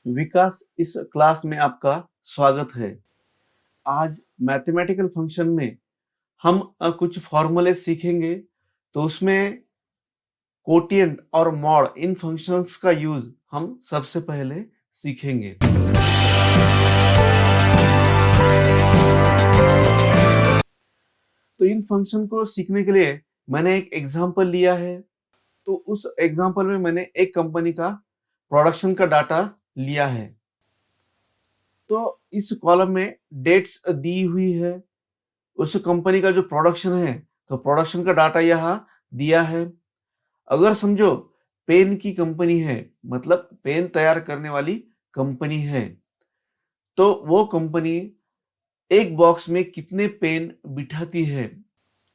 विकास, इस क्लास में आपका स्वागत है। आज मैथमेटिकल फंक्शन में हम कुछ फॉर्मूले सीखेंगे। तो उसमें कोटिएंट और मॉड इन फंक्शंस का यूज हम सबसे पहले सीखेंगे। तो इन फंक्शन को सीखने के लिए मैंने एक एग्जांपल लिया है। तो उस एग्जांपल में मैंने एक कंपनी का प्रोडक्शन का डाटा लिया है। तो इस कॉलम में डेट्स दी हुई है। उस कंपनी का जो प्रोडक्शन है, तो प्रोडक्शन का डाटा यहाँ दिया है। अगर समझो पेन की कंपनी है, मतलब पेन तैयार करने वाली कंपनी है, तो वो कंपनी एक बॉक्स में कितने पेन बिठाती है,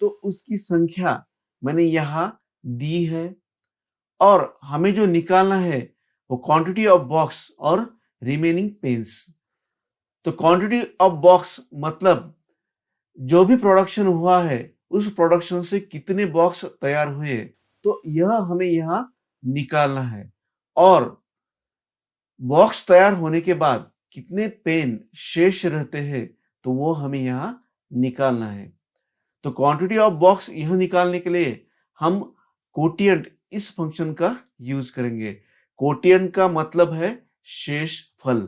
तो उसकी संख्या मैंने यहाँ दी है। और हमें जो निकालना है वो क्वांटिटी ऑफ बॉक्स और रिमेनिंग पेन्स। तो क्वांटिटी ऑफ बॉक्स मतलब जो भी प्रोडक्शन हुआ है उस प्रोडक्शन से कितने बॉक्स तैयार हुए, तो यह हमें यहाँ निकालना है। और बॉक्स तैयार होने के बाद कितने पेन शेष रहते हैं, तो वो हमें यहाँ निकालना है। तो क्वांटिटी ऑफ बॉक्स यह निकालने के लिए हम कोटिएंट इस फंक्शन का यूज करेंगे। कोटिएंट का मतलब है शेष फल।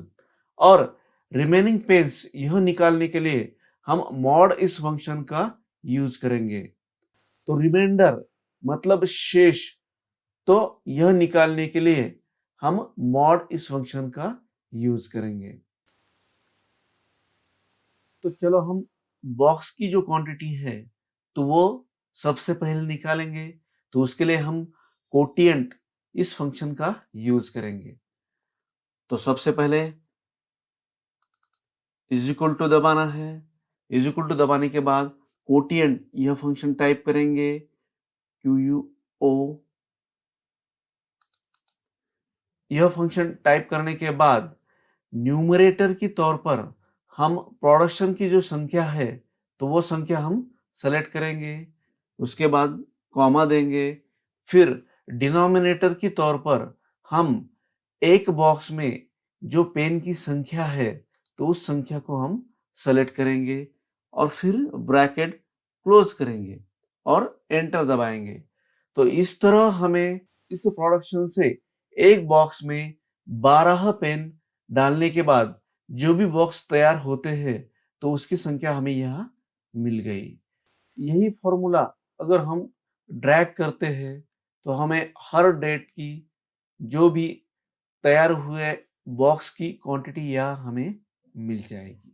और रिमेनिंग पेन्स यह निकालने के लिए हम मॉड इस फंक्शन का यूज करेंगे। तो रिमाइंडर मतलब शेष, तो यह निकालने के लिए हम मॉड इस फंक्शन का यूज करेंगे। तो चलो हम बॉक्स की जो क्वांटिटी है तो वो सबसे पहले निकालेंगे। तो उसके लिए हम कोटिएंट इस फंक्शन का यूज करेंगे। तो सबसे पहले इज इक्वल टू दबाना है। इज इक्वल टू दबाने के बाद कोटिएंट यह फंक्शन टाइप करेंगे, QUO। यह फंक्शन टाइप करने के बाद न्यूमरेटर की तौर पर हम प्रोडक्शन की जो संख्या है तो वो संख्या हम सेलेक्ट करेंगे। उसके बाद कॉमा देंगे। फिर डिनोमिनेटर की तौर पर हम एक बॉक्स में जो पेन की संख्या है तो उस संख्या को हम सेलेक्ट करेंगे और फिर ब्रैकेट क्लोज करेंगे और एंटर दबाएंगे। तो इस तरह हमें इस प्रोडक्शन से एक बॉक्स में 12 पेन डालने के बाद जो भी बॉक्स तैयार होते हैं तो उसकी संख्या हमें यहाँ मिल गई। यही फॉर्मूला अगर हम ड्रैग करते हैं तो हमें हर डेट की जो भी तैयार हुए बॉक्स की क्वांटिटी यहाँ हमें मिल जाएगी।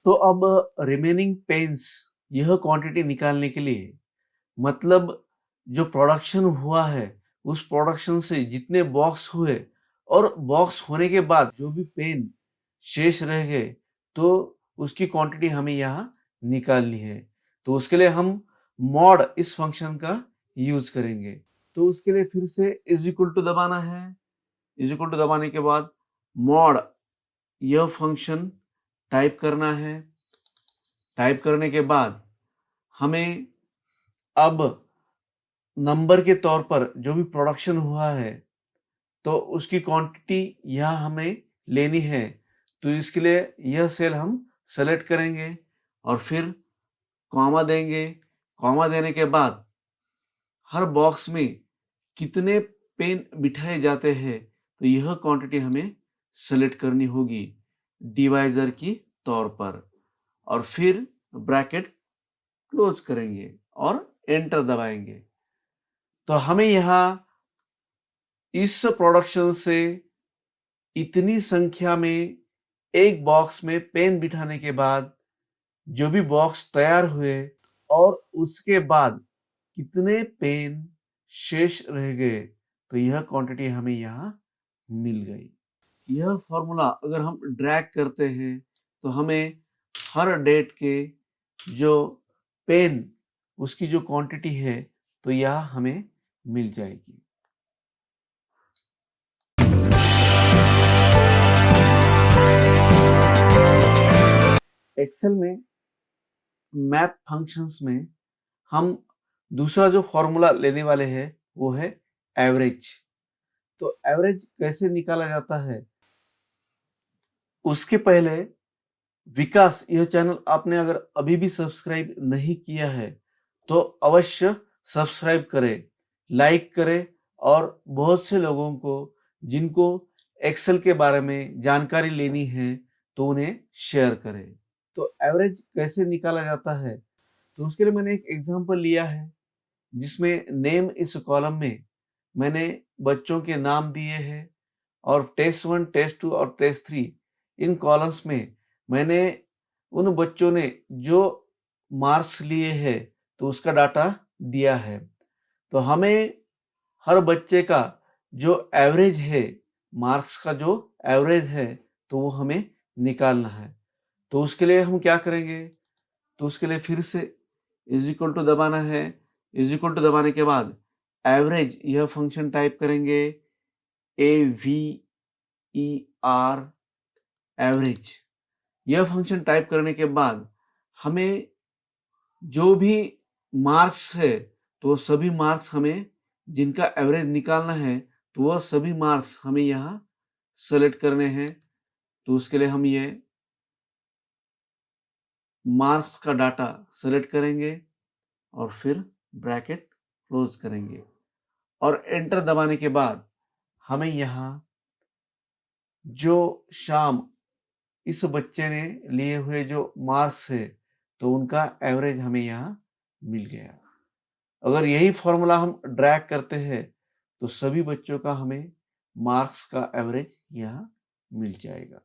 तो अब रिमेनिंग पेन्स यह क्वांटिटी निकालने के लिए, मतलब जो प्रोडक्शन हुआ है उस प्रोडक्शन से जितने बॉक्स हुए और बॉक्स होने के बाद जो भी पेन शेष रह गए तो उसकी क्वांटिटी हमें यहाँ निकालनी है। तो उसके लिए हम मॉड इस फंक्शन का यूज करेंगे। तो उसके लिए फिर से इज इक्वल टू दबाना है। इज इक्वल टू दबाने के बाद मॉड यह फंक्शन टाइप करना है। टाइप करने के बाद हमें अब नंबर के तौर पर जो भी प्रोडक्शन हुआ है तो उसकी क्वांटिटी यहाँ हमें लेनी है। तो इसके लिए यह सेल हम सेलेक्ट करेंगे और फिर कॉमा देंगे। कॉमा देने के बाद हर बॉक्स में कितने पेन बिठाए जाते हैं तो यह क्वांटिटी हमें सेलेक्ट करनी होगी डिवाइजर की तौर पर और फिर ब्रैकेट क्लोज करेंगे और एंटर दबाएंगे। तो हमें यहाँ इस प्रोडक्शन से इतनी संख्या में एक बॉक्स में पेन बिठाने के बाद जो भी बॉक्स तैयार हुए और उसके बाद कितने पेन शेष रह गए तो यह क्वांटिटी हमें यहाँ मिल गई। यह फॉर्मूला अगर हम ड्रैग करते हैं तो हमें हर डेट के जो पेन उसकी जो क्वांटिटी है तो यह हमें मिल जाएगी। एक्सेल में मैथ फंक्शंस में हम दूसरा जो फॉर्मूला लेने वाले हैं वो है एवरेज। तो एवरेज कैसे निकाला जाता है, उसके पहले विकास यह चैनल आपने अगर अभी भी सब्सक्राइब नहीं किया है तो अवश्य सब्सक्राइब करें, लाइक करें और बहुत से लोगों को जिनको एक्सेल के बारे में जानकारी लेनी है तो उन्हें शेयर करें। तो एवरेज कैसे निकाला जाता है, तो उसके लिए मैंने एक एग्जांपल लिया है जिसमें नेम इस कॉलम में मैंने बच्चों के नाम दिए हैं और टेस्ट 1, टेस्ट 2 और टेस्ट 3 इन कॉलम्स में मैंने उन बच्चों ने जो मार्क्स लिए हैं तो उसका डाटा दिया है। तो हमें हर बच्चे का जो एवरेज है, मार्क्स का जो एवरेज है तो वो हमें निकालना है। तो उसके लिए हम क्या करेंगे, तो उसके लिए फिर से इज इक्वल टू दबाना है। इज इक्वल टू दबाने के बाद एवरेज यह फंक्शन टाइप करेंगे, AVER एवरेज। यह फंक्शन टाइप करने के बाद हमें जो भी मार्क्स है तो सभी मार्क्स हमें जिनका एवरेज निकालना है तो वह सभी मार्क्स हमें यहाँ सेलेक्ट करने हैं। तो उसके लिए हम ये मार्क्स का डाटा सेलेक्ट करेंगे और फिर ब्रैकेट क्लोज करेंगे और एंटर दबाने के बाद हमें यहाँ जो शाम इस बच्चे ने लिए हुए जो मार्क्स है तो उनका एवरेज हमें यहाँ मिल गया। अगर यही फॉर्मूला हम ड्रैग करते हैं तो सभी बच्चों का हमें मार्क्स का एवरेज यहाँ मिल जाएगा।